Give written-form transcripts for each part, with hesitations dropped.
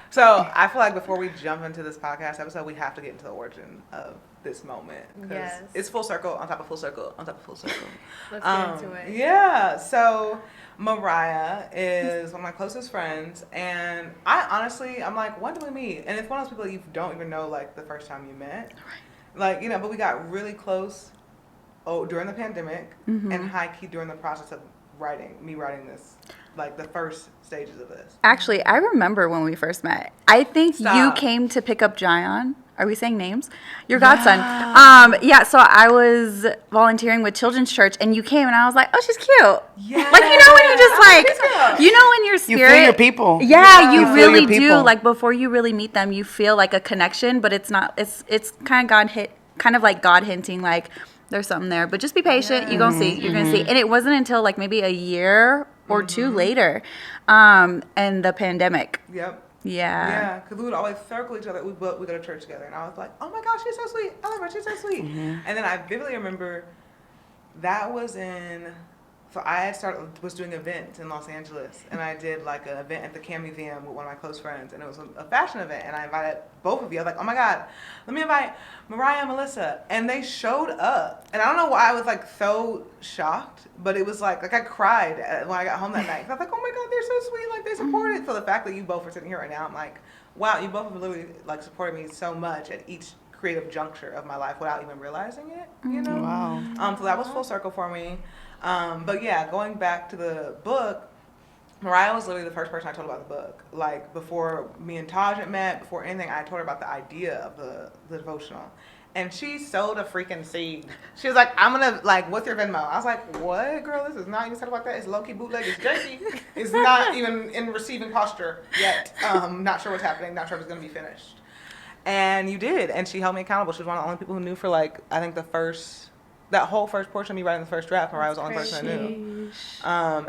So I feel like before we jump into this podcast episode, we have to get into the origin of this moment. Yes. It's full circle on top of full circle on top of full circle. Let's get into it. Yeah. So Mariah is one of my closest friends, and I'm like, when do we meet? And it's one of those people that you don't even know like the first time you met. Right. Like, but we got really close during the pandemic and high key during the process of writing this. Like the first stages of this. Actually, I remember when we first met. I think Stop. you came to pick up Jion. Are we saying names? Your godson. Yeah, so I was volunteering with Children's Church, and you came, and I was like, oh, she's cute. Yeah. Like, you know when you just like, you know when your spirit. You feel your people. Yeah, you feel really your do. people. Like, before you really meet them, you feel like a connection, but it's not, it's kind of like God hinting, like, there's something there. But just be patient. You're going to see. You're going to see. And it wasn't until, like, maybe a year or two later, and the pandemic. Yep. Yeah. Yeah, because we would always circle each other. We go to church together, and I was like, "Oh my gosh, she's so sweet! I love her. She's so sweet." And then I vividly remember that was in. So I was doing events in Los Angeles, and I did like an event at the Cam Museum with one of my close friends, and it was a fashion event, and I invited both of you. I was like, "Oh my God, let me invite Mariah and Melissa," and they showed up, and I don't know why I was like so shocked, but it was like I cried when I got home that night. I was like, "Oh my God, they're so sweet! Like they supported." So the fact that you both are sitting here right now, I'm like, wow, you both have literally like supported me so much at each creative juncture of my life without even realizing it. You know? Wow. So that was full circle for me. But yeah, going back to the book, Mariah was literally the first person I told about the book. Like before me and Taj had met, before anything, I told her about the idea of the devotional. And she sowed a freaking seed. She was like, I'm gonna, like, what's your Venmo? I was like, what, girl? This is not even said like that. It's low-key bootleg. It's jerky. It's not even in receiving posture yet. Not sure what's happening. Not sure if it's gonna be finished. And you did. And she held me accountable. She was one of the only people who knew for, like, I think that whole first portion of me writing the first draft, Mariah was the only person I knew.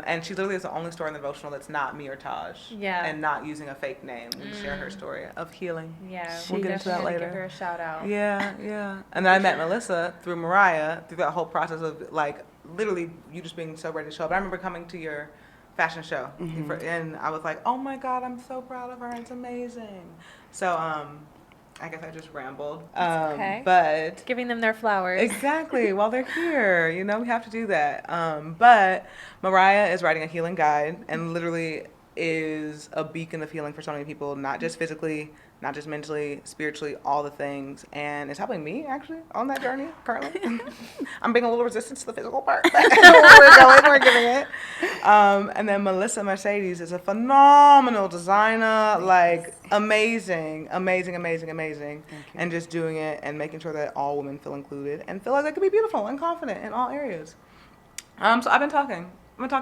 And she literally is the only story in the devotional that's not me or Taj. Yeah. And not using a fake name. We share her story of healing. Yeah, We'll get into that later. Give her a shout out. Yeah, yeah. And then I met Melissa through Mariah, through that whole process of, like, literally you just being so ready to show up. I remember coming to your fashion show, and I was like, oh my God, I'm so proud of her. It's amazing. So, I guess I just rambled. Okay. But Giving them their flowers. exactly, while they're here, we have to do that. But Mariah is writing a healing guide and literally is a beacon of healing for so many people, not just physically, not just mentally, spiritually, all the things. And it's helping me, actually, on that journey currently. I'm being a little resistant to the physical part, but we're giving it. And then Melissa Mercedes is a phenomenal designer, like amazing. And just doing it and making sure that all women feel included and feel like they can be beautiful and confident in all areas. So I've been talking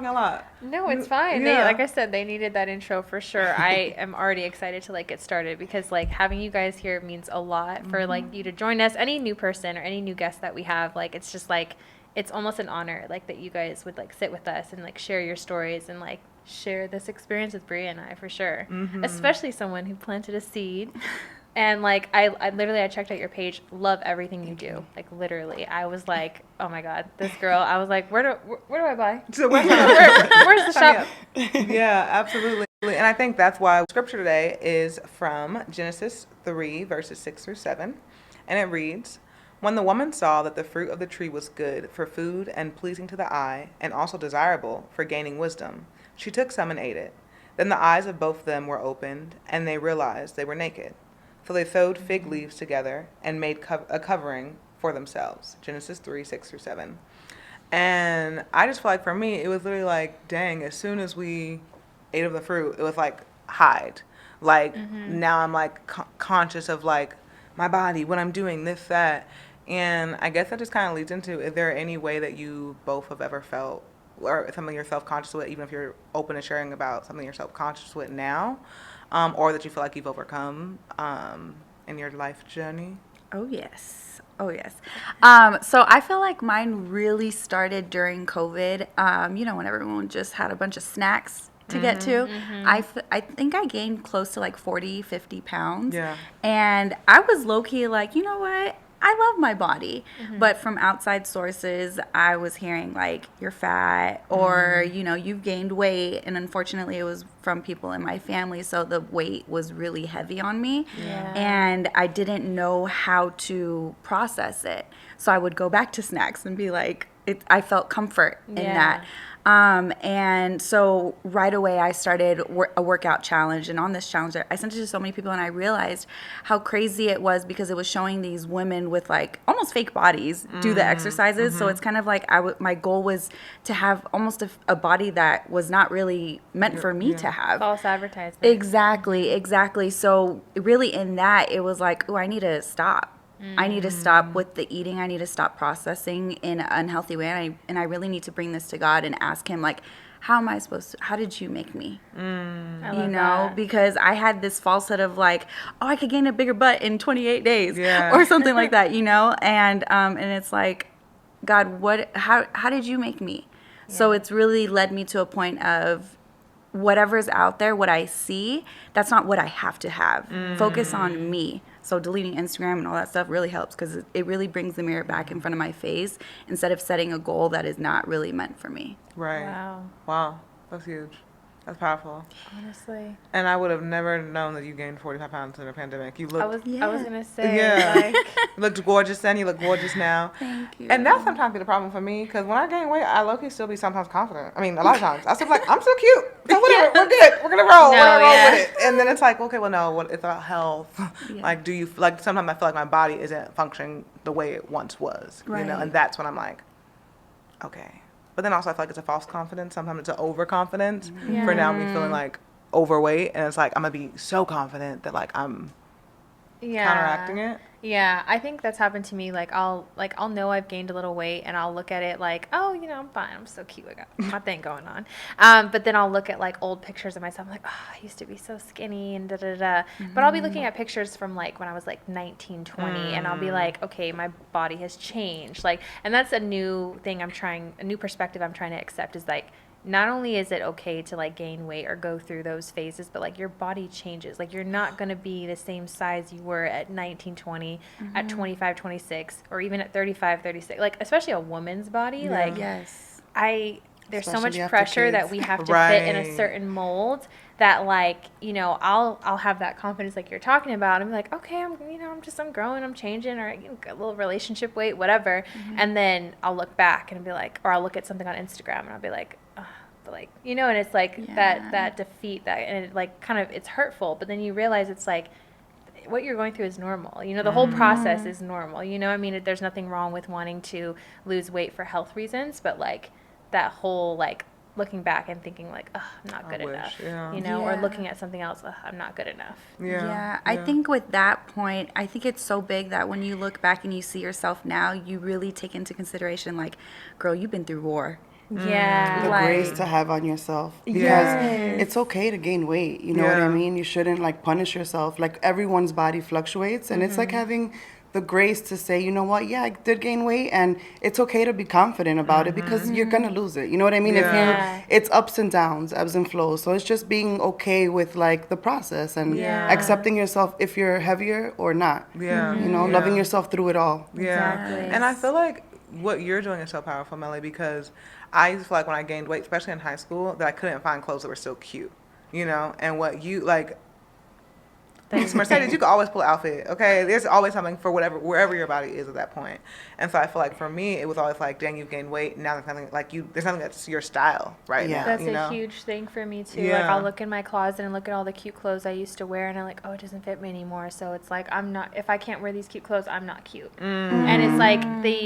a lot. No, it's fine. Yeah. They, like I said, they needed that intro for sure. I am already excited to like get started because like having you guys here means a lot for like you to join us. Any new person or any new guest that we have, like it's just like it's almost an honor like that you guys would like sit with us and like share your stories and like share this experience with Bria and I for sure. Especially someone who planted a seed. And, like, I literally, I checked out your page, love everything you do. Like, literally. I was like, oh, my God, this girl. I was like, where do I buy? So where's the shop? Yeah, absolutely. And I think that's why scripture today is from Genesis 3, verses 6 through 7. And it reads, when the woman saw that the fruit of the tree was good for food and pleasing to the eye, and also desirable for gaining wisdom, she took some and ate it. Then the eyes of both of them were opened, and they realized they were naked. So they sewed fig leaves together and made a covering for themselves. Genesis 3, 6 through 7. And I just feel like for me, it was literally like, dang, as soon as we ate of the fruit, it was like, hide. Like, now I'm like conscious of like my body, what I'm doing, this, that. And I guess that just kind of leads into, is there any way that you both have ever felt, or something you're self-conscious with, even if you're open to sharing about something you're self-conscious with now? Or that you feel like you've overcome in your life journey? Oh, yes. So I feel like mine really started during COVID, when everyone just had a bunch of snacks to get to. I think I gained close to like 40, 50 pounds. Yeah. And I was low-key like, you know what? I love my body. But from outside sources, I was hearing like, you're fat, or, you know, you've gained weight. And unfortunately, it was from people in my family. So the weight was really heavy on me. Yeah. And I didn't know how to process it. So I would go back to snacks and be like, I felt comfort in that. And so right away I started a workout challenge, and on this challenge I sent it to so many people, and I realized how crazy it was because it was showing these women with like almost fake bodies do the exercises. So it's kind of like my goal was to have almost a body that was not really meant for me to have. False advertisement. Exactly. So really in that it was like, oh, I need to stop. I need to stop with the eating. I need to stop processing in an unhealthy way. And I really need to bring this to God and ask him, like, how am I supposed to, how did you make me? I love You know, that. because I had this falsehood of like, oh, I could gain a bigger butt in 28 days Yeah. or something like that, you know? And it's like, God, how did you make me? So it's really led me to a point of whatever's out there, what I see, that's not what I have to have. Focus on me. So deleting Instagram and all that stuff really helps because it really brings the mirror back in front of my face instead of setting a goal that is not really meant for me. Right. Wow. That's huge. That's powerful. Honestly. And I would have never known that you gained 45 pounds in a pandemic. You I looked, was gonna say, Yeah. like, you looked gorgeous then. You look gorgeous now. Thank you. And that sometimes be the problem for me because when I gain weight, I low-key still be sometimes confident. I mean, a lot of times. I still be like, I'm so cute. So whatever, we're good. We're going to roll. No, We're going to roll yeah. with it. And then it's like, okay, well, no, it's about health. Like, like sometimes I feel like my body isn't functioning the way it once was. You know, Right. and that's when I'm like, okay. But then also I feel like it's a false confidence. Sometimes it's an overconfidence for now me feeling like overweight. And it's like, I'm going to be so confident that like I'm counteracting it. Yeah, I think that's happened to me. Like I'll know I've gained a little weight, and I'll look at it like, oh, you know, I'm fine. I'm so cute. I got my thing going on. But then I'll look at like old pictures of myself. I'm like, oh, I used to be so skinny and da da da. But I'll be looking at pictures from like when I was like 19, 20, and I'll be like, okay, my body has changed. Like, and that's a new thing a new perspective I'm trying to accept is like, not only is it okay to like gain weight or go through those phases, but like your body changes. Like you're not going to be the same size you were at 19, 20, at 25, 26, or even at 35, 36. Like especially a woman's body. Like Yes. there's so Especially much after pressure that kids. we have to fit in a Right. certain mold that like, you know, I'll have that confidence like you're talking about. I'm like, okay, I'm growing, I'm changing, or you know, a little relationship weight, whatever. And then I'll look back and be like, or I'll look at something on Instagram and I'll be like, but like, you know, and it's like Yeah. that defeat that, and it like kind of, it's hurtful, but then you realize it's like, what you're going through is normal. You know, the whole process is normal. You know, I mean, there's nothing wrong with wanting to lose weight for health reasons, but like that whole like looking back and thinking like, oh, I'm not good wish, enough. yeah. You know, or Yeah. looking at something else, I'm not good enough. Yeah, I think with that point, I think it's so big that when you look back and you see yourself now, you really take into consideration, like, girl, you've been through war. Yeah. The Like- grace to have on yourself, because Yes. it's okay to gain weight, you know what Yeah. I mean? You shouldn't like punish yourself. Like everyone's body fluctuates, and it's like having the grace to say, you know what, yeah, I did gain weight, and it's okay to be confident about it because you're gonna lose it. You know what I mean? Yeah. It's ups and downs, ebbs and flows. So it's just being okay with like the process and Yeah. accepting yourself if you're heavier or not. Yeah. You know, Yeah. loving yourself through it all. Yeah. Exactly. And I feel like what you're doing is so powerful, Melly, because I used to feel like when I gained weight, especially in high school, that I couldn't find clothes that were still cute, you know? And what you, like, Mercedes, you can always pull an outfit, okay? There's always something for wherever your body is at that point. And so I feel like for me, it was always like, dang, you've gained weight. Now there's nothing there's nothing that's your style right Yeah. now. That's you know? a huge thing for me too. Like Yeah. I'll look in my closet and look at all the cute clothes I used to wear, and I'm like, oh, it doesn't fit me anymore. So it's like if I can't wear these cute clothes, I'm not cute. And it's like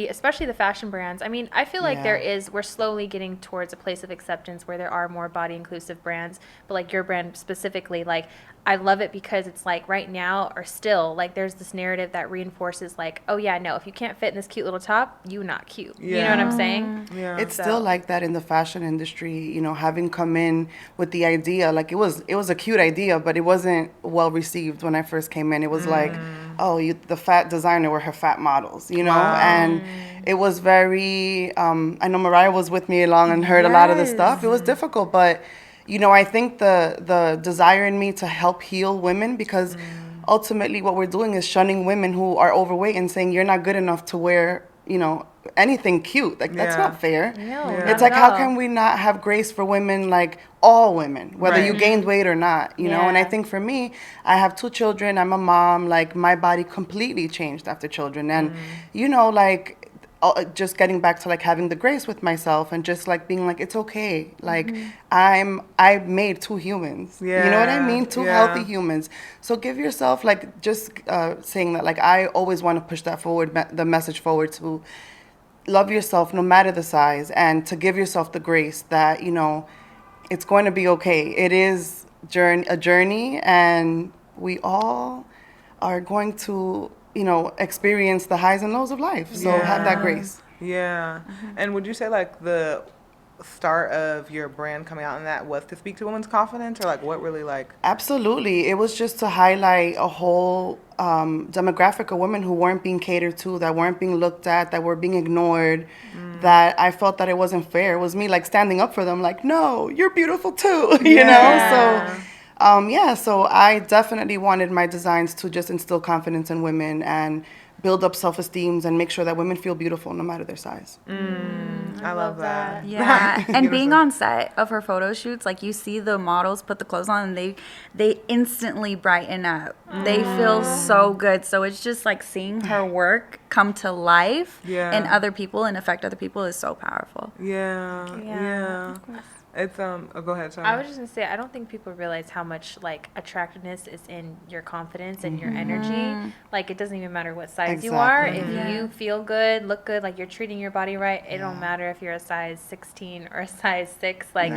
especially the fashion brands. I mean, I feel like Yeah. we're slowly getting towards a place of acceptance where there are more body inclusive brands. But like your brand specifically, like I love it because it's like right now or still like there's this narrative that reinforces like, oh yeah, no, if you can't fit in this cute little top, you're not cute. You know what I'm saying? Yeah. It's still like that in the fashion industry, you know, having come in with the idea, like it was a cute idea, but it wasn't well received when I first came in. It was like, oh, the fat designer were her fat models, you know, and it was very, I know Mariah was with me along and heard a lot of the stuff. It was difficult, but you know, I think the desire in me to help heal women, because ultimately what we're doing is shunning women who are overweight and saying you're not good enough to wear, you know, anything cute. Like, that's Yeah. not fair. No, Yeah. not It's like, at how all. can we not have grace for women, like all women, whether you Right. gained weight or not, you know? And I Yeah. think for me, I have 2 children. I'm a mom. Like, my body completely changed after children. And, you know, like, just getting back to like having the grace with myself and just like being like, it's okay. Like, I made 2 humans. You know what I Yeah. mean? 2 Yeah. healthy humans. So give yourself, like, just saying that, like, I always want to push that forward, the message forward to love yourself no matter the size, and to give yourself the grace that, you know, it's going to be okay. It is a journey, and we all are going to, you know, experience the highs and lows of life. So have that Yeah. grace. Yeah. And would you say like the start of your brand coming out in that was to speak to women's confidence, or like what really like? Absolutely. It was just to highlight a whole demographic of women who weren't being catered to, that weren't being looked at, that were being ignored, that I felt that it wasn't fair. It was me like standing up for them, like, no, you're beautiful too, you Yeah. know? So, yeah, so I definitely wanted my designs to just instill confidence in women and build up self-esteem and make sure that women feel beautiful no matter their size. I love that. Yeah, and being Universal. on set of her photo shoots, like you see the models put the clothes on and they instantly brighten up. They feel so good. So it's just like seeing her work come to life Yeah. and other people and affect other people is so powerful. Yeah. Yeah, Yeah. It's oh, go ahead, sorry. I was just gonna say, I don't think people realize how much like attractiveness is in your confidence and your energy. Like, it doesn't even matter what size you are. Exactly. If you feel good, look good, like you're treating your body right, it don't matter if you're a size 16 or a size 6. Like,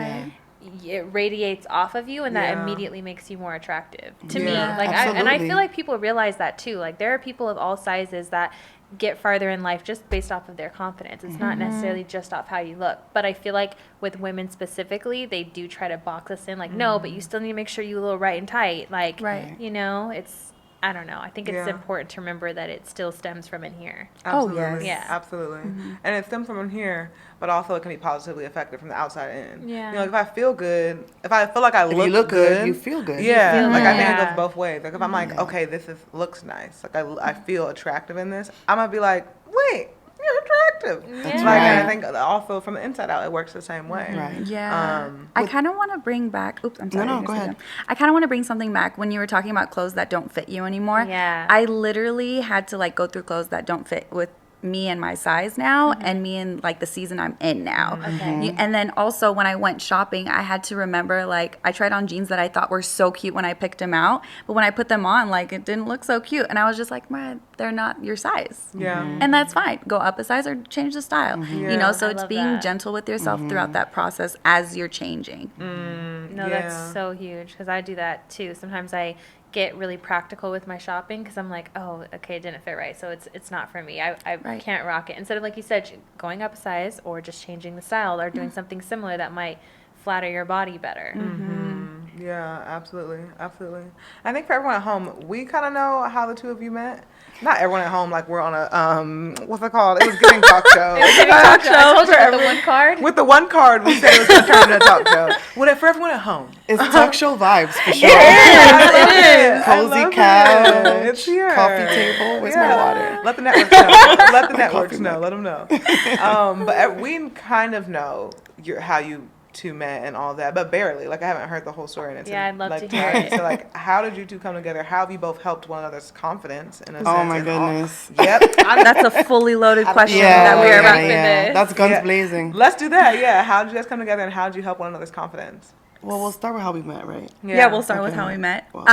it radiates off of you, and that Yeah. immediately makes you more attractive to me. Yeah. Like, and I Absolutely. feel like people realize that too. Like, there are people of all sizes that get farther in life just based off of their confidence. It's not necessarily just off how you look. But I feel like with women specifically, they do try to box us in, like, no, but you still need to make sure you look right and tight. Like, Right. you know, it's, I don't know. I think it's Yeah. important to remember that it still stems from in here. Absolutely. yes. Yeah. Absolutely. And it stems from in here, but also it can be positively affected from the outside in. Yeah. You know, like if I feel good, if I feel like I If look, you look good, you feel good. Yeah. feel Like I think it good. goes both ways. Like if I'm like, okay, looks nice. Like I feel attractive in this. I'm gonna be like, wait, you're attractive. That's Like, right. and I think also from the inside out, it works the same way. Right. Yeah. Um, I kind of want to bring back. Oops, I'm sorry. no, you're go gonna say ahead. that. I kind of want to bring something back when you were talking about clothes that don't fit you anymore. Yeah. I literally had to like go through clothes that don't fit with me and my size now, and me and like the season I'm in now. Okay. And then also when I went shopping, I had to remember, like, I tried on jeans that I thought were so cute when I picked them out, but when I put them on, like, it didn't look so cute, and I was just like, man, they're not your size. Yeah. And that's fine. Go up a size or change the style. You Yeah. know, so I it's love being that. gentle with yourself throughout that process as you're changing. No, Yeah. that's so huge because I do that too. Sometimes I get really practical with my shopping because I'm like, oh, okay, it didn't fit right, so it's not for me. I Right. can't rock it. Instead of, like you said, going up a size or just changing the style or doing something similar that might flatter your body better. Yeah, absolutely, absolutely. I think for everyone at home, we kind of know how the two of you met. Not everyone at home, like we're on a what's it called? It was Giving Talk Show. I told you about the one card. With the one card, we said it was going to turn into a talk show. For everyone at home. It's talk show vibes for sure. It is. Cozy couch, It's here. coffee table. Where's my water? Let the networks know. Let the networks Coffee know. mug. Let them know. But we kind of know how you two met and all that, but barely. Like I haven't heard the whole story. And it's Yeah, I'd love like, to hear tonight. it. So like, how did you two come together? How have you both helped one another's confidence? In a Oh sense, my and all- goodness. Yep. That's a fully loaded question Yeah, that we are about for to this. That's guns Yeah. blazing. Let's do that. Yeah. How did you guys come together, and how did you help one another's confidence? Well, we'll start with how we met, right? Yeah, we'll start with Okay. how we met. Well.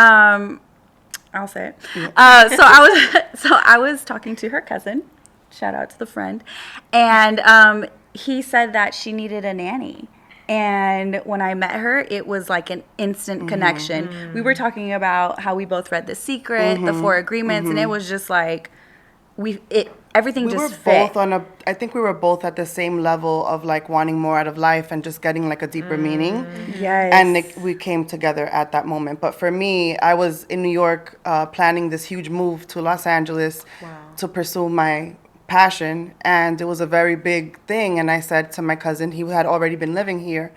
I'll say it. So I was talking to her cousin. Shout out to the friend, and he said that she needed a nanny. And when I met her, it was like an instant connection. We were talking about how we both read The Secret, the 4 Agreements, and it was just like everything We just were fit. both I think we were both at the same level of like wanting more out of life and just getting like a deeper meaning. Yes. And we came together at that moment. But for me, I was in New York planning this huge move to Los Angeles to pursue my passion. And it was a very big thing. And I said to my cousin, he had already been living here,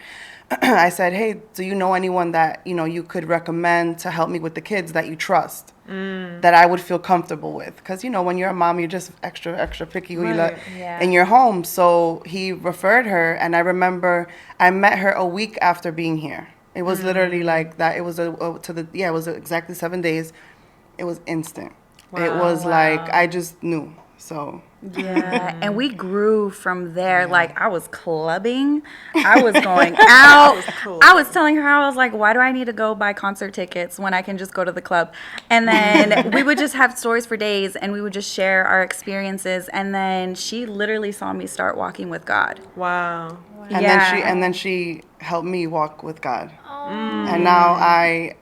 I said, hey, do you know anyone that, you could recommend to help me with the kids that you trust, that I would feel comfortable with? Because, when you're a mom, you're just extra picky who you let Yeah. in your home. So he referred her, and I remember I met her a week after being here. It was literally like that. It was it was exactly 7 days. It was instant. It was like, I just knew. So Yeah, and we grew from there. Like, I was clubbing, I was going out. I was telling her, I was like, why do I need to go buy concert tickets when I can just go to the club? And then we would just have stories for days, and we would just share our experiences. And then she literally saw me start walking with God. Wow. and then she helped me walk with God. And now I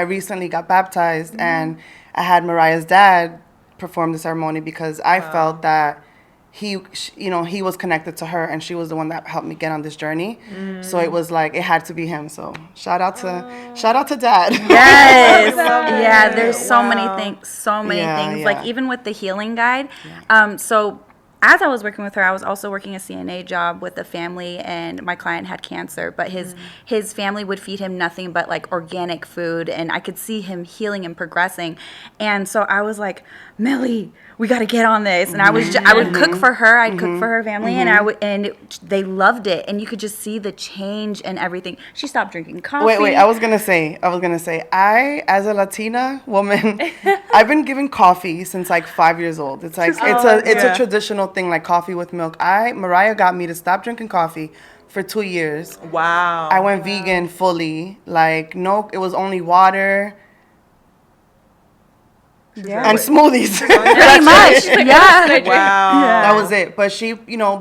recently got baptized, and I had Mariah's dad perform the ceremony because I felt that he was connected to her, and she was the one that helped me get on this journey. So it was like it had to be him. So shout out to Dad. Yes. love it. Yeah, there's so many Wow. things, so many Yeah, things. yeah. Like even with the healing guide. So as I was working with her, I was also working a CNA job with a family, and my client had cancer, but his family would feed him nothing but like organic food, and I could see him healing and progressing. And so I was like, Millie, we got to get on this. And I would cook for her. I'd cook for her family, and they loved it. And you could just see the change and everything. She stopped drinking coffee. Wait. I was gonna say, I, as a Latina woman, I've been giving coffee since like 5 years old. It's like it's a traditional thing, like coffee with milk. Mariah got me to stop drinking coffee for 2 years. Wow. I went vegan fully. Like no, it was only water and smoothies. Pretty much. Yeah. Wow. That was it. But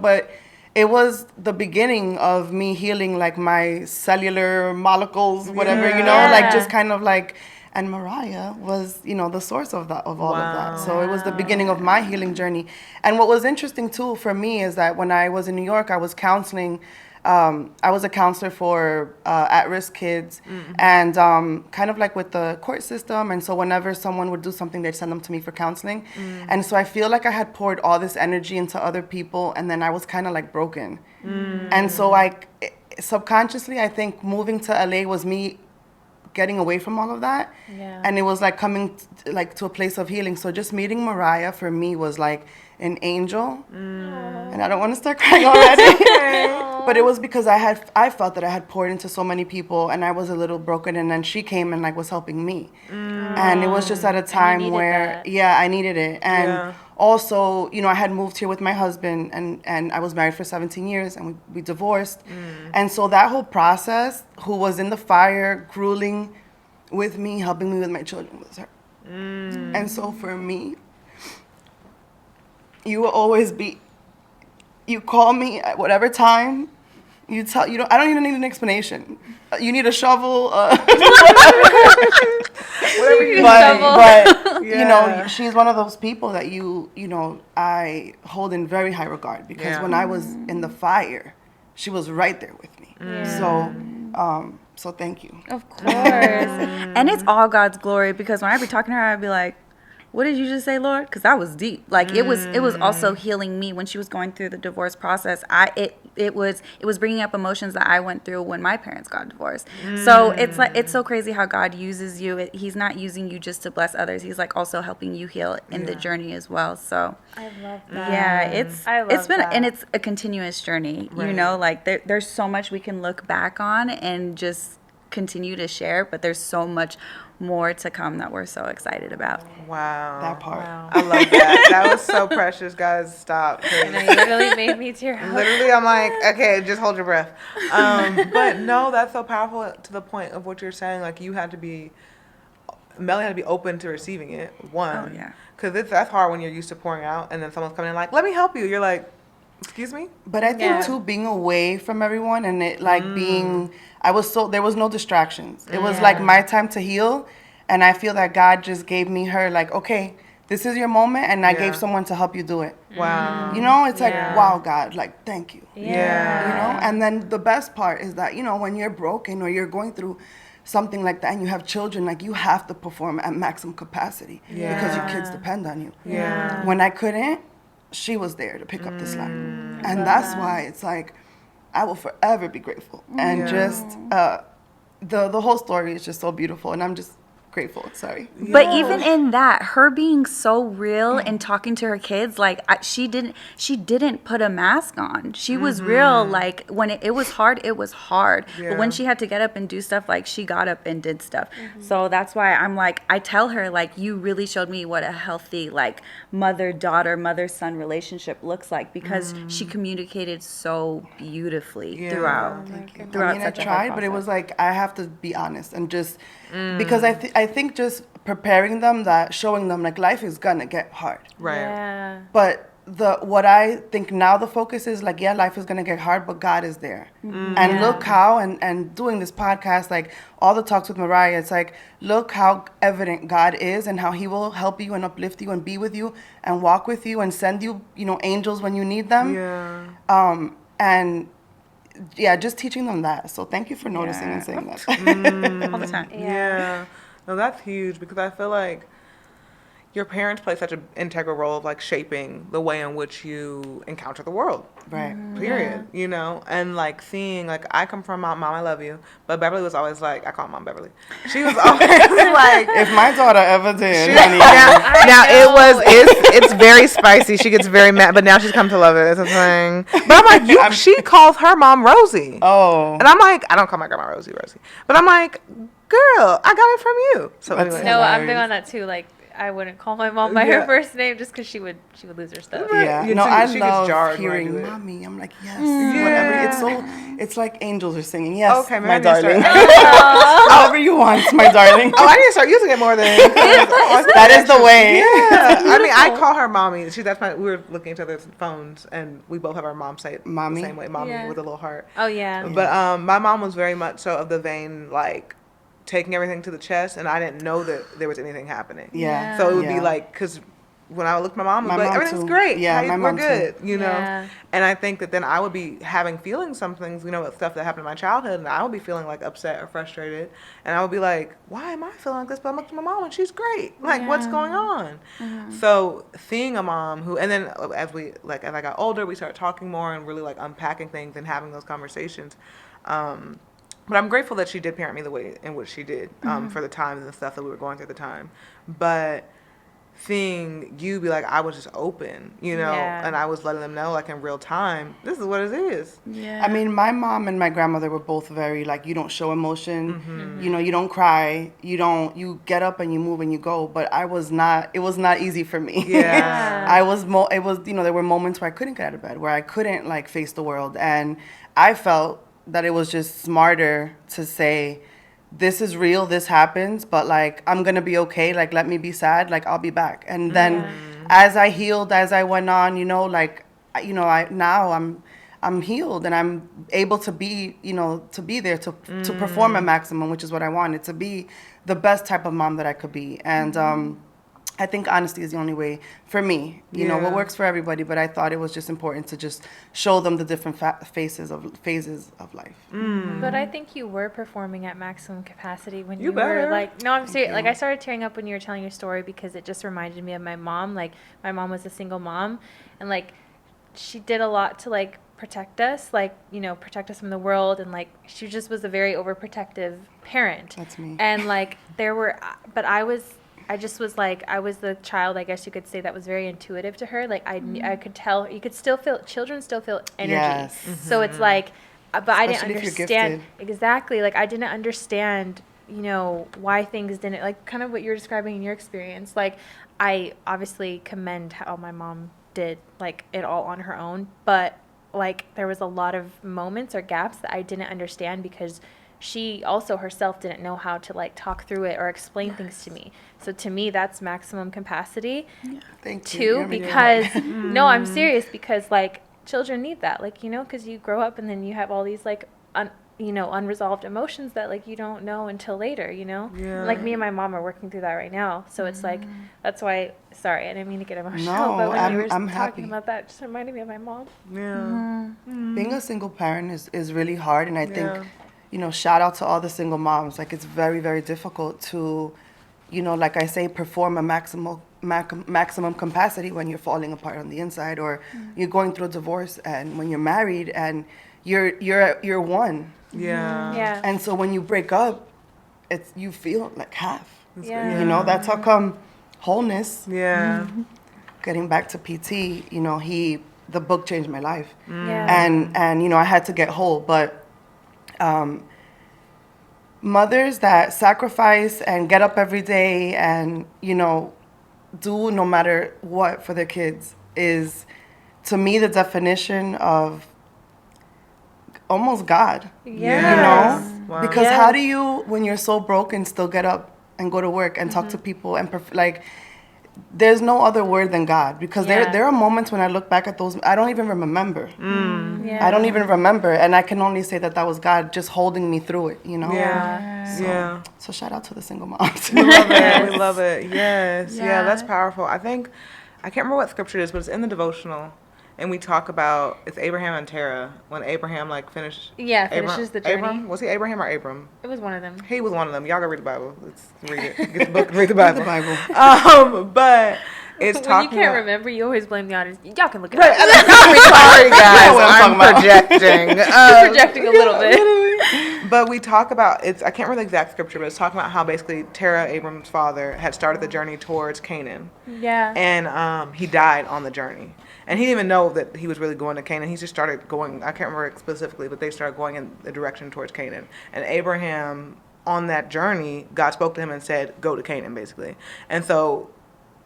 but it was the beginning of me healing like my cellular molecules, whatever, like just kind of like, and Mariah was, the source of that, of all of that. So it was the beginning of my healing journey. And what was interesting too for me is that when I was in New York, I was counseling. I was a counselor for at-risk kids, and kind of like with the court system. And so whenever someone would do something, they'd send them to me for counseling. And so I feel like I had poured all this energy into other people, and then I was kind of like broken. And so subconsciously, I think moving to LA was me getting away from all of that. Yeah. And it was like coming to a place of healing. So just meeting Mariah for me was like an angel. And I don't want to start crying already. But it was because I felt that I had poured into so many people, and I was a little broken, and then she came and like was helping me. And it was just at a time needed where that. I needed it. And also, I had moved here with my husband, and I was married for 17 years, and we divorced. And so that whole process, who was in the fire, grueling with me, helping me with my children, was her. And so for me, you will always be, you call me at whatever time, I don't even need an explanation. You need a shovel, Whatever you but she's one of those people that I hold in very high regard, because when I was in the fire, she was right there with me. So thank you. Of course. And it's all God's glory, because when I be talking to her, I'd be like, what did you just say, Lord? Because that was deep. Like it was also healing me when she was going through the divorce process. It was bringing up emotions that I went through when my parents got divorced. So it's so crazy how God uses you. He's not using you just to bless others. He's like also helping you heal in the journey as well. So I love that. yeah, it's been that. and it's a continuous journey. Like there's so much we can look back on and just continue to share, but there's so much more to come that we're so excited about. Wow. That part. I love that. That was so precious, guys. Stop. 'Cause And it literally made me tear up. literally, I'm like, okay, just hold your breath. But no, that's so powerful to the point of what you're saying. Like, Melly had to be open to receiving it. One. Oh, yeah. Because that's hard when you're used to pouring out, and then someone's coming in like, let me help you. You're like, excuse me? But I think too, being away from everyone, and it like there was no distractions. It was like my time to heal, and I feel that God just gave me her, like, okay, this is your moment, and I gave someone to help you do it. Wow. It's like, wow, God, like, thank you. Yeah. And then the best part is that, when you're broken or you're going through something like that and you have children, like, you have to perform at maximum capacity because your kids depend on you. Yeah. When I couldn't, she was there to pick up the slack. And that's why it's like, I will forever be grateful. And just the whole story is just so beautiful, and I'm just grateful. Sorry. But even in that, her being so real and talking to her kids, like she didn't put a mask on. She was real. Like when it was hard, it was hard. But when she had to get up and do stuff, like she got up and did stuff. So that's why I'm like, I tell her, like, you really showed me what a healthy, like, mother-daughter, mother-son relationship looks like, because she communicated so beautifully throughout. I mean, I tried, but it was like, I have to be honest and just, because I think just preparing them, that showing them like life is gonna get hard. Right. Yeah. But what I think now the focus is like, yeah, life is gonna get hard, but God is there. And look how, and doing this podcast, like all the talks with Mariah, it's like, look how evident God is and how he will help you and uplift you and be with you and walk with you and send you, angels when you need them. Yeah. And yeah, just teaching them that. So thank you for noticing and saying that. All the time. Yeah. No, that's huge, because I feel like your parents play such an integral role of like shaping the way in which you encounter the world. Right. Period. And like seeing, like, I come from Mom, I love you, but Beverly was always like, I call Mom Beverly. She was always like, If my daughter ever did, it's very spicy. She gets very mad, but now she's come to love it. It's a thing. But I'm like, she calls her mom Rosie. Oh. And I'm like, I don't call my grandma Rosie. But I'm like, girl, I got it from you. So anyway. No, I'm big on that too. Like, I wouldn't call my mom by her first name just because she would lose her stuff. Yeah, You no, too. I She gets love jarred when I hearing do it. mommy. I'm like, yes, whatever. It's like angels are singing. Yes, Okay, my maybe I darling. start- However you want, my darling. Oh, I need to start using it more then. That is the way. Yeah. I mean, I call her mommy. We were looking at each other's phones, and we both have our mom say it Mommy? the same way, mommy, Yeah. with a little heart. Oh yeah. But my mom was very much so of the vein, like, taking everything to the chest, and I didn't know that there was anything happening. Yeah. So it would be Yeah. like, because when I would look at my mom, My I'd be like, mom everything's too. great. Yeah, Hey, my we're mom too. good, Yeah. And I think that then I would be having feeling some things, with stuff that happened in my childhood, and I would be feeling like upset or frustrated, and I would be like, why am I feeling like this? But I'm looking at my mom and she's great. Like, what's going on? So seeing a mom who, and then as I got older, we started talking more and really like unpacking things and having those conversations. But I'm grateful that she did parent me the way in which she did, for the times and the stuff that we were going through at the time. But seeing you be like, I was just open, and I was letting them know, like, in real time, this is what it is. Yeah. I mean, my mom and my grandmother were both very, like, you don't show emotion, you don't cry, you get up and you move and you go. But it was not easy for me. Yeah. There were moments where I couldn't get out of bed, where I couldn't, like, face the world. And I felt that it was just smarter to say, this is real, this happens, but like, I'm gonna be okay, like, let me be sad, like, I'll be back. And then as I healed, as I went on, I'm healed and I'm able to be, to be there, to perform at maximum, which is what I wanted, to be the best type of mom that I could be. And I think honesty is the only way for me. What works for everybody, but I thought it was just important to just show them the different phases of life. But I think you were performing at maximum capacity when You you better. were like, no, I'm serious. Like, I started tearing up when you were telling your story because it just reminded me of my mom. Like, my mom was a single mom, and like, she did a lot to like protect us, like, protect us from the world, and like, she just was a very overprotective parent. That's me. And like, but I just was like, I was the child, I guess you could say, that was very intuitive to her. Like, I could tell, you could still feel, children still feel energy. Yes. So it's like, but I didn't Especially if you're understand. gifted. Exactly. Like, I didn't understand, why things didn't, like, kind of what you're describing in your experience. Like, I obviously commend how my mom did, like, it all on her own. But, like, there was a lot of moments or gaps that I didn't understand because she also herself didn't know how to like talk through it or explain things to me. So to me, that's maximum capacity. Thank you. Too, You're because no, I'm serious, because like children need that, like, because you grow up and then you have all these like unresolved emotions that like you don't know until later. Yeah. Like me and my mom are working through that right now. So it's like, that's why. Sorry, I didn't mean to get emotional. No, but when you were I'm talking happy. about that, it just reminded me of my mom. Yeah. Being a single parent is really hard, and I think, Yeah. shout out to all the single moms. Like, it's very, very difficult to, like I say, perform a maximum capacity when you're falling apart on the inside, or you're going through a divorce, and when you're married and you're one. Yeah. Yeah. And so when you break up, you feel like half. Yeah. You know, that's how come wholeness. Yeah. Getting back to PT, you know, the book changed my life, Yeah. and you know, I had to get whole. But mothers that sacrifice and get up every day and, you know, do no matter what for their kids is, to me, the definition of almost God. Yes. You know, Wow. because Yes. how do you, when you're so broken, still get up and go to work and talk to people and like, there's no other word than God, because Yeah. there are moments when I look back at those, I don't even remember. Yeah. I don't even remember, and I can only say that was God just holding me through it, you know? Yeah. So, Yeah. so shout out to the single moms. We love it. We love it. Yes. Yeah. Yeah. That's powerful. I think, I can't remember what scripture it is, but it's in the devotional. And we talk about, it's Abraham and Terah, when Abraham like finished. Yeah, finishes the journey. Abram? Was he Abraham or Abram? It was one of them. He was one of them. Y'all go read the Bible. Let's read it. Get the book and read the Bible. the Bible. But it's When talking you can't about, remember, you always blame the audience. Y'all can look it Right. up. Sorry, guys. know what I'm I'm talking about. projecting. Just projecting a little bit. But we talk about, I can't remember the exact scripture, but it's talking about how basically Terah, Abram's father, had started the journey towards Canaan. Yeah. And he died on the journey. And he didn't even know that he was really going to Canaan. He just started going, I can't remember it specifically, but they started going in the direction towards Canaan. And Abraham, on that journey, God spoke to him and said, go to Canaan, basically. And so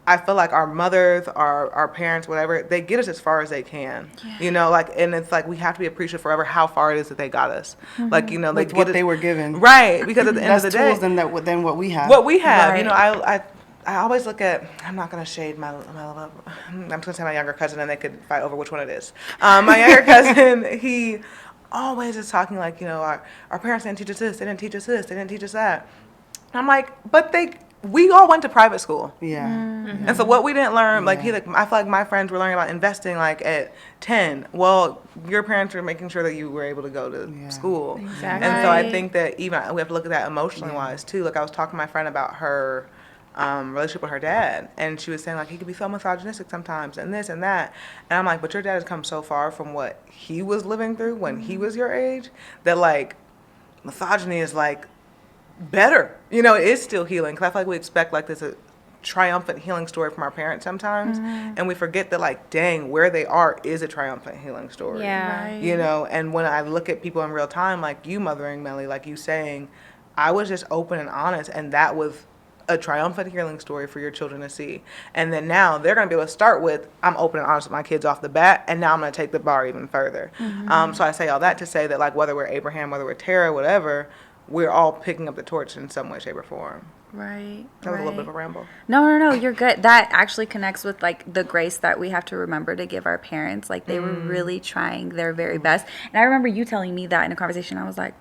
I feel like our mothers, our parents, whatever, they get us as far as they can. You know, like, and it's like we have to be appreciative forever how far it is that they got us. Like, you know, they With get what us, they were given. right? Because at the end of That's the day, tools than what we have. what we have, you know, Right. I always look at, I'm not going to shade I'm just going to say my younger cousin, and they could fight over which one it is. My younger cousin, he always is talking like, you know, our parents didn't teach us this, they didn't teach us this, they didn't teach us that. And I'm like, but we all went to private school. Yeah. And so what we didn't learn, like, I feel like my friends were learning about investing like at 10. Well, your parents were making sure that you were able to go to school. Exactly. And so I Right. think that even we have to look at that emotionally wise too. Like I was talking to my friend about her relationship with her dad, and she was saying like he could be so misogynistic sometimes and this and that. And I'm like, but your dad has come so far from what he was living through when he was your age that like misogyny is like better. You know, it is still healing, because I feel like we expect like this a triumphant healing story from our parents sometimes, and we forget that like, dang, where they are is a triumphant healing story. Yeah. Right. You know, and when I look at people in real time, like you mothering Melly, like you saying, I was just open and honest, and that was a triumphant healing story for your children to see. And then now they're going to be able to start with, I'm open and honest with my kids off the bat, and now I'm going to take the bar even further. So I say all that to say that like whether we're Abraham, whether we're Terah, whatever, we're all picking up the torch in some way, shape, or form. Right. That was a little bit right. of a ramble. No, you're good. That actually connects with like the grace that we have to remember to give our parents. Like they were really trying their very best. And I remember you telling me that in a conversation. I was like,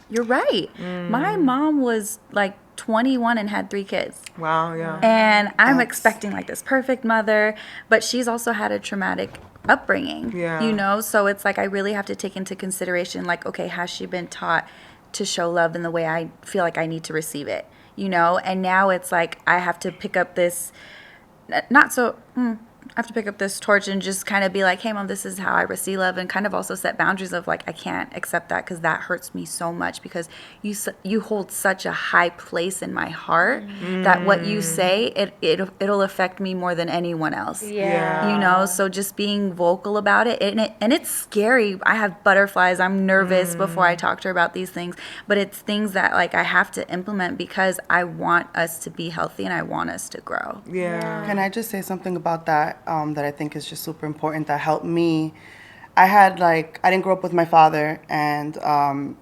you're right. My mom was like 21 and had 3 kids. Wow, yeah. And I'm That's- expecting like this perfect mother, but she's also had a traumatic upbringing. Yeah. You know, so it's like I really have to take into consideration like, okay, has she been taught to show love in the way I feel like I need to receive it? You know, and now it's like I have to pick up this, I have to pick up this torch and just kind of be like, hey, mom, this is how I receive love, and kind of also set boundaries of like, I can't accept that because that hurts me so much, because you hold such a high place in my heart that what you say, it'll affect me more than anyone else. Yeah. You know, so just being vocal about it, and it's scary. I have butterflies. I'm nervous before I talk to her about these things, but it's things that like I have to implement because I want us to be healthy and I want us to grow. Yeah. Can I just say something about that that I think is just super important that helped me? I didn't grow up with my father, and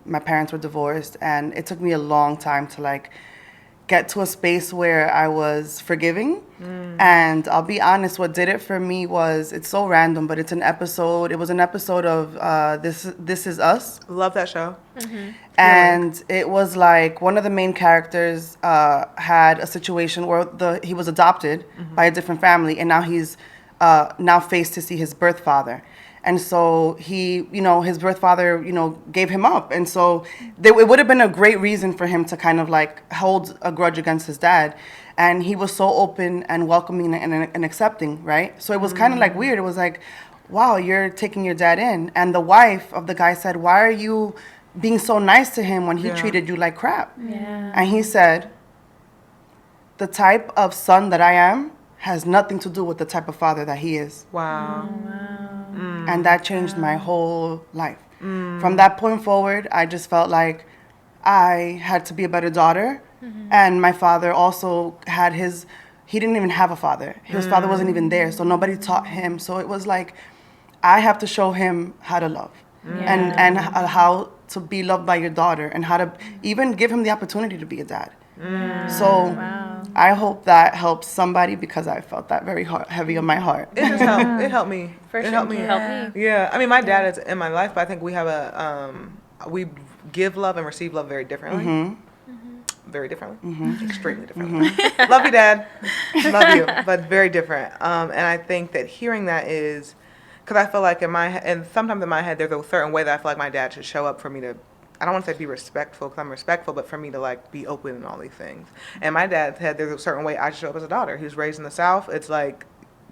my parents were divorced, and it took me a long time to like get to a space where I was forgiving. And I'll be honest, what did it for me was, it's so random, but it was an episode of This Is Us. Love that show. And it was like one of the main characters had a situation where he was adopted by a different family, and now he's now faced to see his birth father. And so his birth father, gave him up. And so it would have been a great reason for him to kind of like hold a grudge against his dad. And he was so open and welcoming and accepting, right? So it was kind of like weird. It was like, wow, you're taking your dad in. And the wife of the guy said, why are you being so nice to him when he treated you like crap? Yeah. And he said, the type of son that I am has nothing to do with the type of father that he is. Wow. And that changed my whole life. From that point forward, I just felt like I had to be a better daughter. And my father also had he didn't even have a father. His father wasn't even there, so nobody taught him. So it was like, I have to show him how to love. And how to be loved by your daughter, and how to even give him the opportunity to be a dad. So I hope that helps somebody, because I felt that very heavy on my heart. It just helped. It helped me. For it sure. helped me. Helped me. Yeah. I mean, my dad is in my life, but I think we have we give love and receive love very differently. Very differently. Extremely differently. Love you, Dad. Love you, but very different. And I think that hearing that is, because I feel like and sometimes in my head, there's a certain way that I feel like my dad should show up for me to, I don't want to say be respectful, because I'm respectful, but for me to like be open in all these things. And my dad said there's a certain way I should show up as a daughter. He was raised in the South. It's like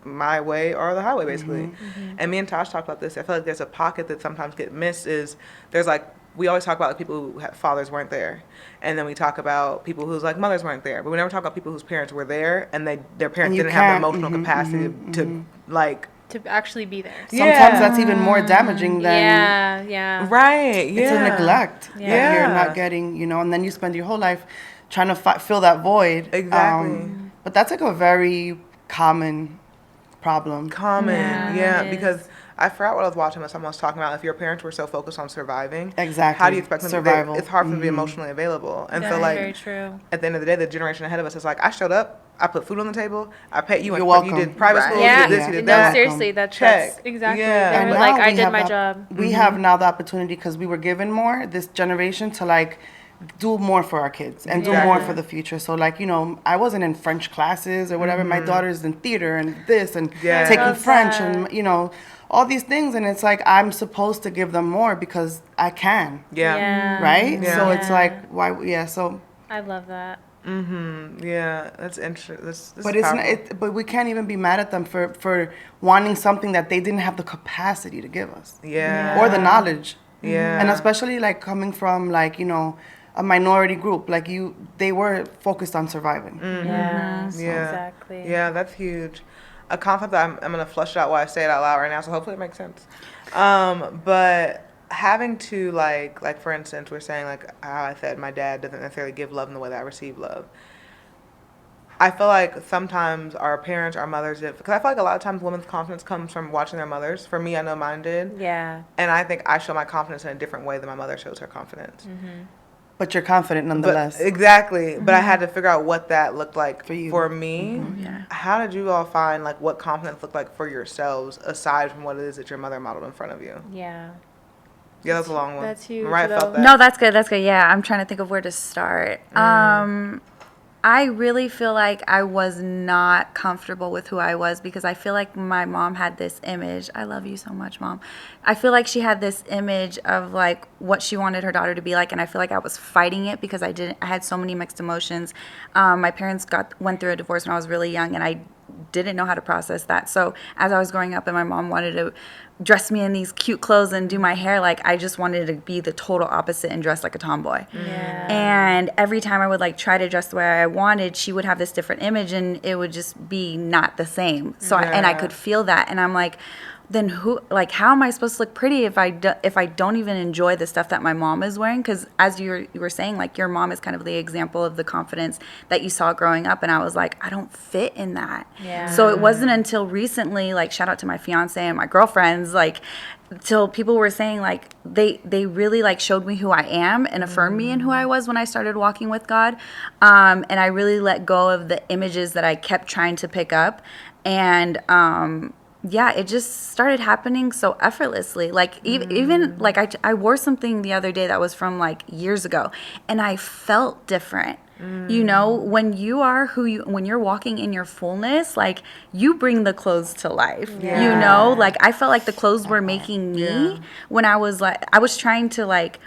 my way or the highway, basically. And me and Tosh talked about this. I feel like there's a pocket that sometimes get missed is there's like, we always talk about like people who fathers weren't there. And then we talk about people whose like mothers weren't there. But we never talk about people whose parents were there and their parents didn't have the emotional capacity to like, To actually be there. Sometimes that's even more damaging than Yeah. right. Yeah. it's a neglect that Yeah. you're not getting, and then you spend your whole life trying to fill that void. Exactly. But that's like a very common problem. Yeah, it because is. I forgot what I was watching, but someone was talking about if your parents were so focused on surviving, Exactly. how do you expect them Survival. to? It's hard for them to be emotionally available, and so That's like very true. at the end of the day, the generation ahead of us is like, I showed up, I put food on the table, I paid you, You're you welcome. did private school, Yeah. you did this, you No, did that. seriously, that's Check. exactly. Yeah. They And were now like, I we did have my the- job. We have now the opportunity, because we were given more, this generation, to like do more for our kids and do more for the future. So like, I wasn't in French classes or whatever. My daughter's in theater and this and Yeah. taking Love French that. and, all these things. And it's like, I'm supposed to give them more because I can. Yeah. Right? Yeah. So it's like, why? Yeah. So, I love that. Yeah, that's interesting. This but is it's powerful. but we can't even be mad at them for wanting something that they didn't have the capacity to give us. Yeah. Or the knowledge. Yeah. And especially like coming from like, a minority group, like they were focused on surviving. Yeah. Exactly. Yeah, that's huge. A concept that I'm going to flush it out while I say it out loud right now, so hopefully it makes sense. But having to, like for instance, we're saying, like, how I said my dad doesn't necessarily give love in the way that I receive love. I feel like sometimes our parents, our mothers, because I feel like a lot of times women's confidence comes from watching their mothers. For me, I know mine did. Yeah. And I think I show my confidence in a different way than my mother shows her confidence. But you're confident nonetheless. But, exactly. But I had to figure out what that looked like For you. for me. Yeah. How did you all find like what confidence looked like for yourselves aside from what it is that your mother modeled in front of you? Yeah. Yeah, that's a long one. That's huge, Mariah felt though. that. No, that's good. That's good. Yeah, I'm trying to think of where to start. I really feel like I was not comfortable with who I was because I feel like my mom had this image. I love you so much, Mom. I feel like she had this image of like what she wanted her daughter to be like, and I feel like I was fighting it because I had so many mixed emotions. My parents went through a divorce when I was really young, and I didn't know how to process that. So as I was growing up and my mom wanted to dress me in these cute clothes and do my hair, like I just wanted to be the total opposite and dress like a tomboy. Yeah. And every time I would like try to dress the way I wanted, she would have this different image and it would just be not the same. So and I could feel that, and I'm like, then how am I supposed to look pretty if I don't even enjoy the stuff that my mom is wearing? Because as you were saying, like your mom is kind of the example of the confidence that you saw growing up, and I was like, I don't fit in that. Yeah. So it wasn't until recently, like shout out to my fiance and my girlfriends, like till people were saying like they really like showed me who I am and affirmed me in who I was when I started walking with God, and I really let go of the images that I kept trying to pick up, and yeah, it just started happening so effortlessly. Like even like I wore something the other day that was from like years ago, and I felt different. You know, when you are when you're walking in your fullness, like you bring the clothes to life. Yeah. You know, like I felt like the clothes were making me when I was trying to like.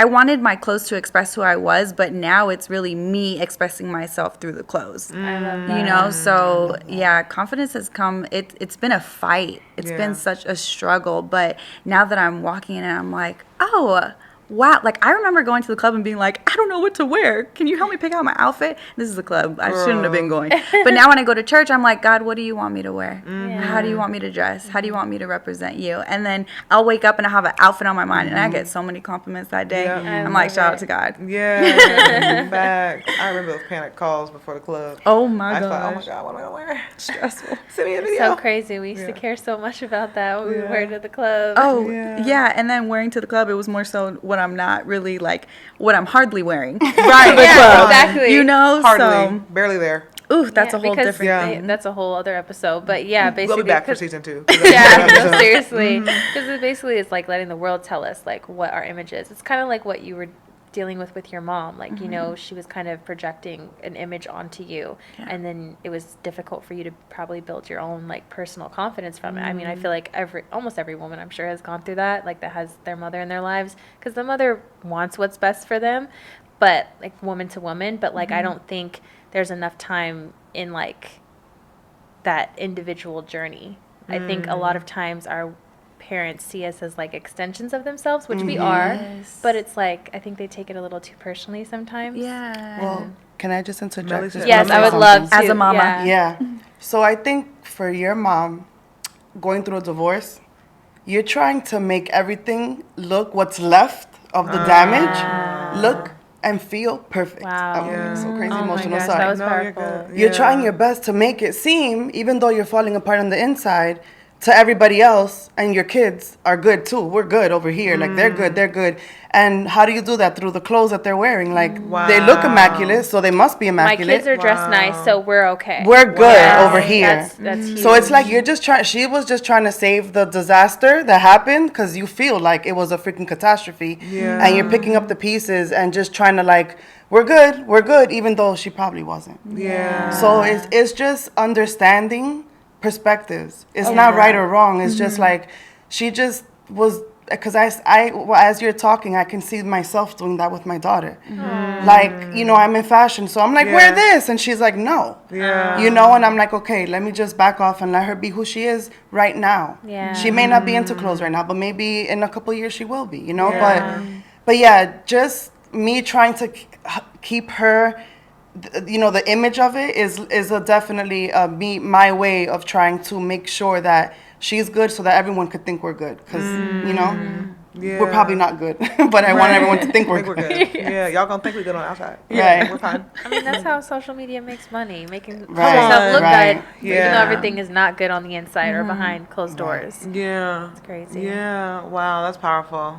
I wanted my clothes to express who I was, but now it's really me expressing myself through the clothes. I love that. You know, so yeah, confidence has come. It's been a fight. It's been such a struggle. But now that I'm walking in, and I'm like, oh, wow. Like, I remember going to the club and being like, I don't know what to wear. Can you help me pick out my outfit? This is a club. I shouldn't have been going. But now when I go to church, I'm like, God, what do you want me to wear? How do you want me to dress? How do you want me to represent you? And then I'll wake up and I'll have an outfit on my mind. And I get so many compliments that day. Yep. I'm like, shout out to God. Yeah, facts. I remember those panic calls before the club. Oh my I gosh. thought, oh my God, what am I gonna wear? Stressful. Send me a It's video. so crazy. We used to care so much about that when we were to the club. Oh, Yeah. yeah. And then wearing to the club, it was more so what I'm not really like, what I'm hardly wearing. Right. the Yeah, club. exactly. You know? Hardly, barely there. So, ooh, that's Yeah, a whole because different thing. That's a whole other episode. But yeah, basically. We'll be back for 'cause- season 2. Yeah, no, seriously. Because it basically is like letting the world tell us like what our image is. It's kind of like what you were dealing with your mom. Like, you know, she was kind of projecting an image onto you. Yeah. And then it was difficult for you to probably build your own like personal confidence from it. I mean, I feel like almost every woman I'm sure has gone through that, like that has their mother in their lives. Because the mother wants what's best for them, but like woman to woman. But like, I don't think there's enough time in like that individual journey. I think a lot of times our parents see us as like extensions of themselves, which we are, Yes. but it's like I think they take it a little too personally sometimes. Yeah. Well, can I just interject? Melly Just said- Yes, wanna I say would love something? to. As a mama. Yeah. Yeah. So I think for your mom, going through a divorce, you're trying to make everything look what's left of the damage look and feel perfect. Wow. I'm getting so crazy Oh my emotional. gosh, Sorry. that was No, you're powerful. good. You're Yeah. trying your best to make it seem, even though you're falling apart on the inside, to everybody else, and your kids are good too. We're good over here. Like, they're good, they're good. And how do you do that? Through the clothes that they're wearing. Like, they look Wow. immaculate, so they must be My immaculate. kids are dressed nice, so we're okay. We're good Yes, over here. That's huge. So it's like you're just trying. She was just trying to save the disaster that happened because you feel like it was a freaking catastrophe, Yeah. and you're picking up the pieces and just trying to like, we're good, even though she probably wasn't. Yeah. So it's just understanding perspectives. It's not right or wrong. It's just like she just was. Because well, as you're talking, I can see myself doing that with my daughter. Like, you know, I'm in fashion, so I'm like, Yeah. wear this, and she's like, no. Yeah. You know, and I'm like, okay, let me just back off and let her be who she is right now. Yeah. She may not be into clothes right now, but maybe in a couple years she will be, you know? Yeah. But yeah, just me trying to keep her, you know, the image of it is definitely my way of trying to make sure that she's good so that everyone could think we're good. Because, you know, Yeah. we're probably not good, but I want everyone to think I we're think we're good. good. Yeah, y'all gonna think we're good on the outside. Right. We're fine. I mean, that's how social media makes money, making Right, yourself look right. good, even Yeah. though everything is not good on the inside or behind closed doors. Yeah. It's crazy. Yeah. Wow, that's powerful.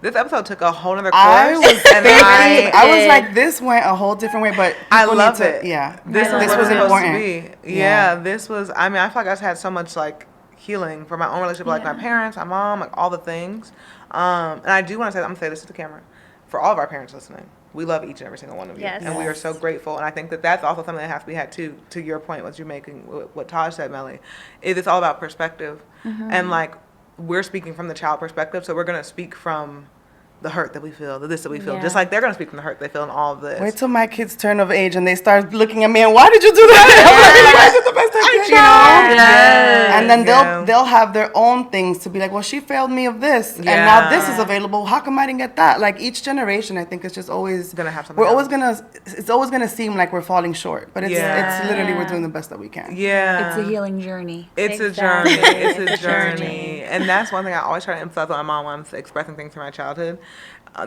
This episode took a whole nother I course, was and thinking, I I was like, this went a whole different way, but I people love need to, it. yeah. This I is love what it. it's supposed important. to be. Yeah. Yeah, this was. I mean, I feel like I just had so much like healing for my own relationship, like my parents, my mom, like all the things. And I do want to say, I'm gonna say this to the camera, for all of our parents listening, we love each and every single one of you, Yes. and we are so grateful. And I think that that's also something that has to be had too. To your point, what you're making, what Taj said, Melly, is it's all about perspective, and like we're speaking from the child perspective, so we're gonna speak from the hurt that we feel, the this that we feel, just Yeah. like they're gonna speak from the hurt they feel in all of this. Wait till my kids turn of age and they start looking at me and why did you do that? I'm like, I did the best I could, you know? Yes. And then Yeah. they'll have their own things to be like, well, she failed me of this, and Yeah. now this is available. How come I didn't get that? Like each generation, I think it's just always Gonna have something We're always else. it's always gonna seem like we're falling short, but it's Yeah. it's literally we're doing the best that we can. Yeah, It's a healing journey. It's Exactly. a journey. It's It's a a journey. journey. And that's one thing I always try to emphasize with my mom when I'm expressing things from my childhood.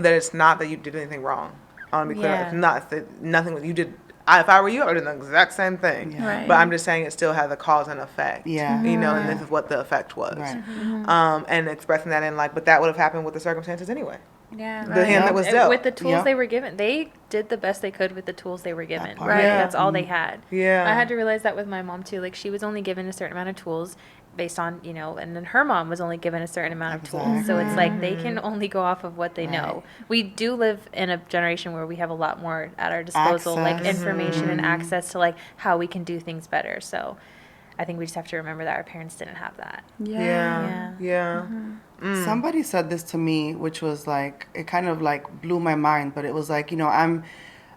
That it's not that you did anything wrong. I want to be clear. Yeah. It's not that nothing you did. If I were you, I would have done the exact same thing. Yeah. Right. But I'm just saying it still has a cause and effect. Yeah. You know, and Yeah. this is what the effect was. Right. And expressing that in like, but that would have happened with the circumstances anyway. Yeah. The hand that was dealt. With the tools Yep. they were given. They did the best they could with the tools they were given. part. Right. Yeah. That's all they had. Yeah. I had to realize that with my mom too. Like she was only given a certain amount of tools based on, you know, and then her mom was only given a certain amount of tools. So it's like they can only go off of what they know. We do live in a generation where we have a lot more at our disposal, like Access. information and access to like how we can do things better. So I think we just have to remember that our parents didn't have that. Yeah. Yeah. Somebody said this to me, which was like, it kind of like blew my mind, but it was like, I'm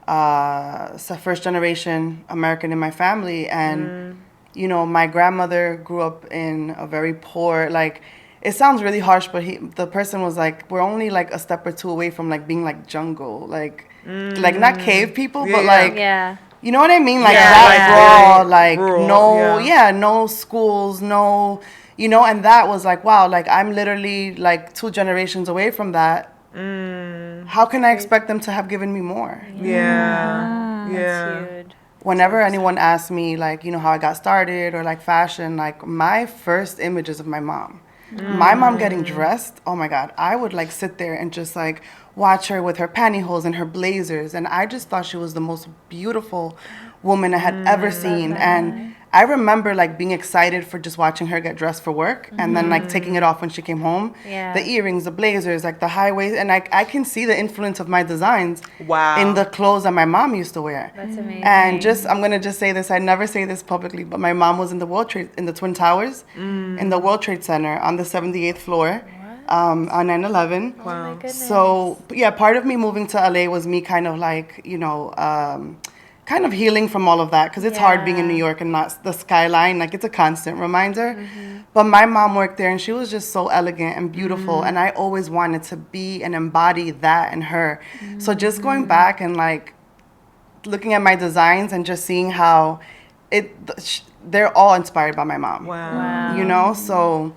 first generation American in my family, and my grandmother grew up in a very poor, like, it sounds really harsh, but the person was like, we're only like a step or two away from like being like jungle, like not cave people, but like, you know what I mean? Like that raw, like rural, no schools, no, and that was like, wow, like I'm literally like 2 generations away from that. How can I expect them to have given me more? That's huge. Whenever anyone asks me, like, how I got started or like fashion, like my first image is of my mom. My mom getting dressed, oh my God, I would like sit there and just like watch her with her pantyhose and her blazers. And I just thought she was the most beautiful woman I had ever seen. And I remember like being excited for just watching her get dressed for work and then like taking it off when she came home. The earrings, the blazers, like the high waist. And I can see the influence of my designs in the clothes that my mom used to wear. That's amazing. And I'm going to just say this. I never say this publicly, but my mom was in the Twin Towers, in the World Trade Center on the 78th floor. On 9/11. Wow. Oh my goodness. So, yeah, part of me moving to LA was me kind of like, kind of healing from all of that, because it's hard being in New York and not the skyline. Like, it's a constant reminder. But my mom worked there, and she was just so elegant and beautiful, and I always wanted to be and embody that in her. So just going back and, like, looking at my designs and just seeing how they're all inspired by my mom. Wow. So...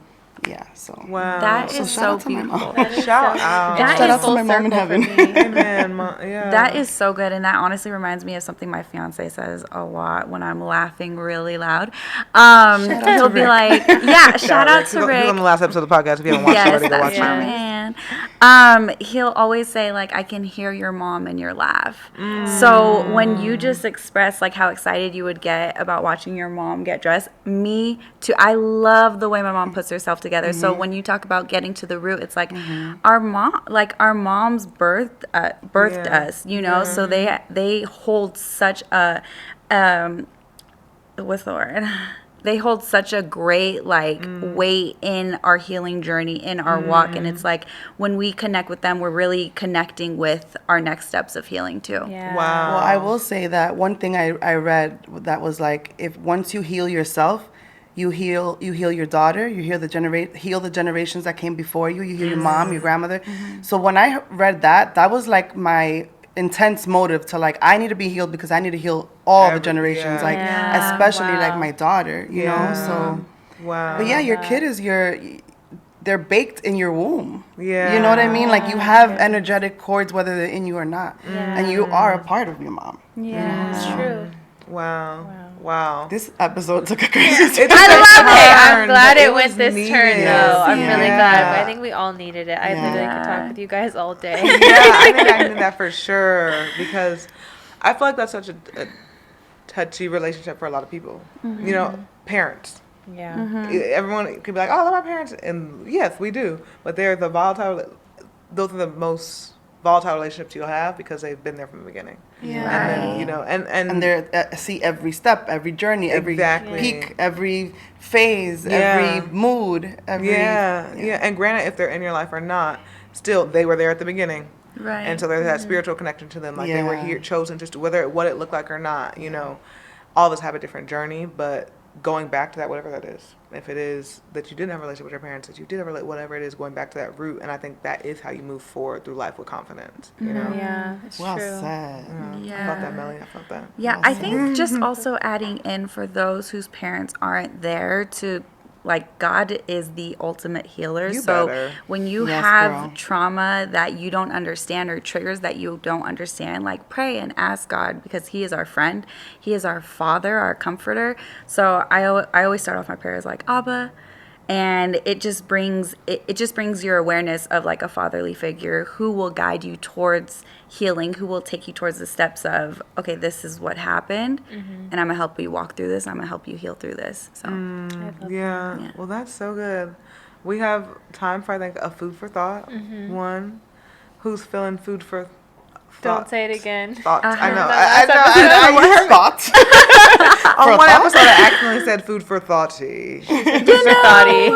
Yeah, so. Wow. That is so to my beautiful. mom. Shout out. Shout out to my mom in heaven. Amen. Yeah. That is so good, and that honestly reminds me of something my fiance says a lot when I'm laughing really loud. He'll be like, shout out to Rick. He's on the last episode of the podcast. If you haven't watched it already, go watch Yes, my man. He'll always say, like, I can hear your mom in your laugh. So when you just express, like, how excited you would get about watching your mom get dressed, me too. I love the way my mom puts herself together. So when you talk about getting to the root, it's like our moms birthed us, so they hold such a what's the word? They hold such a great weight in our healing journey, in our walk, and it's like when we connect with them, we're really connecting with our next steps of healing too. Yeah. Wow. Well, I will say that one thing I read that was like, if once you heal yourself, you heal your daughter, you heal the generations that came before you, you heal your mom, your grandmother. So when I read that was like my intense motive to like, I need to be healed because I need to heal all the generations, like especially like my daughter, you know. So but your kid is they're baked in your womb. You know what I mean? Like, you have energetic cords whether they're in you or not, and you are a part of your mom. It's true. Wow. This episode took a crazy I love it. I'm glad it went this needed. turn, though. I'm really glad. But I Yeah. think we all needed it. I literally could talk with you guys all day. I think I need that for sure, because I feel like that's such a touchy relationship for a lot of people. Parents. Yeah. Everyone could be like, oh, I love my parents. And yes, we do. But those are the most volatile relationships you'll have because they've been there from the beginning. And then, and they're see every step, every journey, every Exactly. peak, every phase, every mood, and granted, if they're in your life or not, still they were there at the beginning. Right. And so there's that spiritual connection to them, like they were here, chosen just what it looked like or not. All of us have a different journey, but going back to that, whatever that is, if it is that you didn't have a relationship with your parents, that you did have whatever it is, going back to that root, and I think that is how you move forward through life with confidence. Yeah, it's well true. said. I felt that, Melly. I felt that. Yeah, I think just also adding in for those whose parents aren't there to, like, God is the ultimate healer. So better. when you Yes, have girl. trauma that you don't understand or triggers that you don't understand, like, pray and ask God, because He is our friend. He is our Father, our comforter. So I always start off my prayers like, Abba. And it just brings your awareness of, like, a fatherly figure who will guide you towards healing, who will take you towards the steps of, okay, this is what happened, and I'm gonna help you walk through this. I'm gonna help you heal through this. So Yeah. Well, that's so good. We have time for, I think, a food for thought. One, who's feeling food for Don't thought? say it again. Thoughts. I know. That I know. Thoughts. On one episode, I accidentally said food for thoughty. Food for thoughty.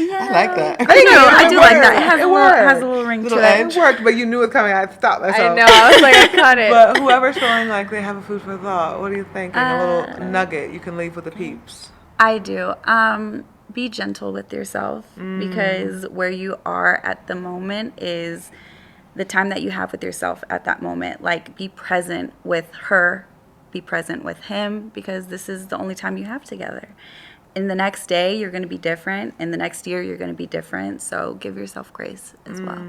yeah, like that. I do like that. It has It a worked. little ring Little to edge. it. It worked, but you knew it was coming. I stopped myself. I know. I was like, I caught it. But whoever's feeling like they have a food for thought, what are you thinking? A little nugget you can leave with the peeps. I do. Be gentle with yourself because where you are at the moment is the time that you have with yourself at that moment. Like, be present with her, be present with him, because this is the only time you have together. In the next day, you're going to be different. In the next year, you're going to be different. So give yourself grace as well.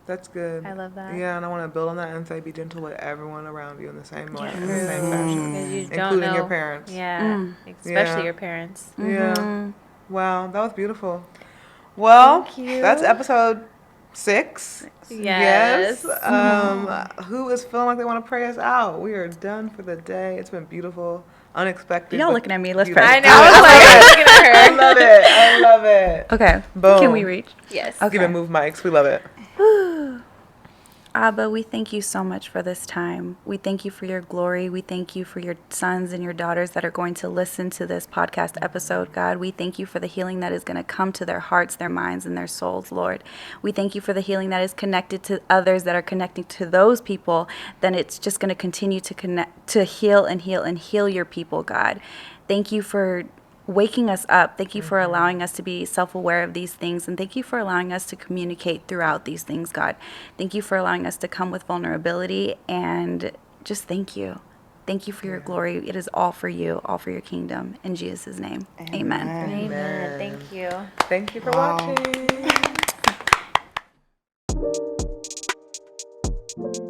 That's good. I love that. Yeah, and I want to build on that and say be gentle with everyone around you in the same way, in the Yes. same fashion, Because you don't including know. your parents. Yeah. Especially Yeah. your parents. Yeah. Wow, that was beautiful. Well, Thank you. that's episode 6. Yes. Who is feeling like they want to pray us out? We are done for the day. It's been beautiful, unexpected. Y'all but looking at me. Let's beautiful. pray. I know. I was like, looking at I her. love it. I love it. Okay. Boom. Can we reach? Yes. Okay. Give it move mics. We love it. Abba, we thank you so much for this time. We thank you for your glory. We thank you for your sons and your daughters that are going to listen to this podcast episode, God. We thank you for the healing that is going to come to their hearts, their minds, and their souls, Lord. We thank you for the healing that is connected to others that are connecting to those people. Then it's just going to continue to connect, to heal and heal and heal your people, God. Thank you for waking us up. Thank you for allowing us to be self-aware of these things, and thank you for allowing us to communicate throughout these things, God. Thank you for allowing us to come with vulnerability, and just thank you. Thank you for your glory. It is all for you, all for your kingdom. In Jesus' name, amen. Amen. Thank you. Thank you for watching.